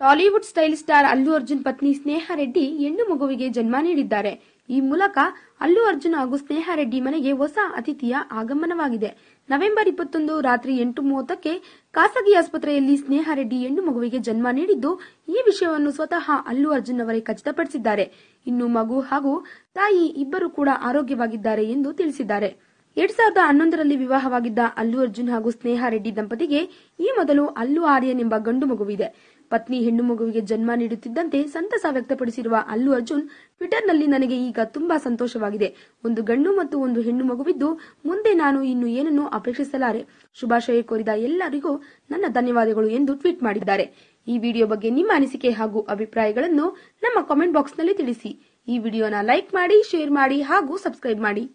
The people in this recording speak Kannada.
Tollywood style star Allu Arjun ಪತ್ನಿ ಸ್ನೇಹಾ ರೆಡ್ಡಿ ಹೆಣ್ಣು ಮಗುವಿಗೆ ಜನ್ಮ ನೀಡಿದ್ದಾರೆ. ಈ ಮೂಲಕ ಅಲ್ಲು ಅರ್ಜುನ್ ಹಾಗೂ ಸ್ನೇಹಾ ರೆಡ್ಡಿ ಮನೆಗೆ ಹೊಸ ಅತಿಥಿಯ ಆಗಮನವಾಗಿದೆ. ನವೆಂಬರ್ 21 ರಾತ್ರಿ 8:30ಕ್ಕೆ ಖಾಸಗಿ ಆಸ್ಪತ್ರೆಯಲ್ಲಿ ಸ್ನೇಹಾ ರೆಡ್ಡಿ ಹೆಣ್ಣು ಮಗುವಿಗೆ ಜನ್ಮ ನೀಡಿದ್ದು, ಈ ವಿಷಯವನ್ನು ಸ್ವತಃ ಅಲ್ಲು ಅರ್ಜುನ್ ಅವರೇ ಖಚಿತಪಡಿಸಿದ್ದಾರೆ. ಇನ್ನು ಮಗು ಹಾಗೂ ತಾಯಿ ಇಬ್ಬರು ಕೂಡ ಆರೋಗ್ಯವಾಗಿದ್ದಾರೆ ಎಂದು ತಿಳಿಸಿದ್ದಾರೆ. 2011ರಲ್ಲಿ ವಿವಾಹವಾಗಿದ್ದ ಅಲ್ಲು ಅರ್ಜುನ್ ಹಾಗೂ ಸ್ನೇಹಾ ರೆಡ್ಡಿ ದಂಪತಿಗೆ ಈ ಮೊದಲು ಅಲ್ಲು ಆರ್ಯನ್ ಎಂಬ ಗಂಡು ಮಗುವಿದೆ. ಪತ್ನಿ ಹೆಣ್ಣು ಮಗುವಿಗೆ ಜನ್ಮ ನೀಡುತ್ತಿದ್ದಂತೆ ಸಂತಸ ವ್ಯಕ್ತಪಡಿಸಿರುವ ಅಲ್ಲು ಅರ್ಜುನ್ ಟ್ವಿಟರ್ನಲ್ಲಿ, ನನಗೆ ಈಗ ತುಂಬಾ ಸಂತೋಷವಾಗಿದೆ. ಒಂದು ಗಂಡು ಮತ್ತು ಒಂದು ಹೆಣ್ಣು ಮಗುವಿದ್ದು, ಮುಂದೆ ನಾನು ಇನ್ನು ಏನನ್ನೂ ಅಪೇಕ್ಷಿಸಲಾರೆ. ಶುಭಾಶಯ ಕೋರಿದ ಎಲ್ಲರಿಗೂ ನನ್ನ ಧನ್ಯವಾದಗಳು ಎಂದು ಟ್ವೀಟ್ ಮಾಡಿದ್ದಾರೆ. ಈ ವಿಡಿಯೋ ಬಗ್ಗೆ ನಿಮ್ಮ ಅನಿಸಿಕೆ ಹಾಗೂ ಅಭಿಪ್ರಾಯಗಳನ್ನು ನಮ್ಮ ಕಾಮೆಂಟ್ ಬಾಕ್ಸ್ ನಲ್ಲಿ ತಿಳಿಸಿ. ಈ ವಿಡಿಯೋನ ಲೈಕ್ ಮಾಡಿ, ಶೇರ್ ಮಾಡಿ ಹಾಗೂ ಸಬ್ಸ್ಕ್ರೈಬ್ ಮಾಡಿ.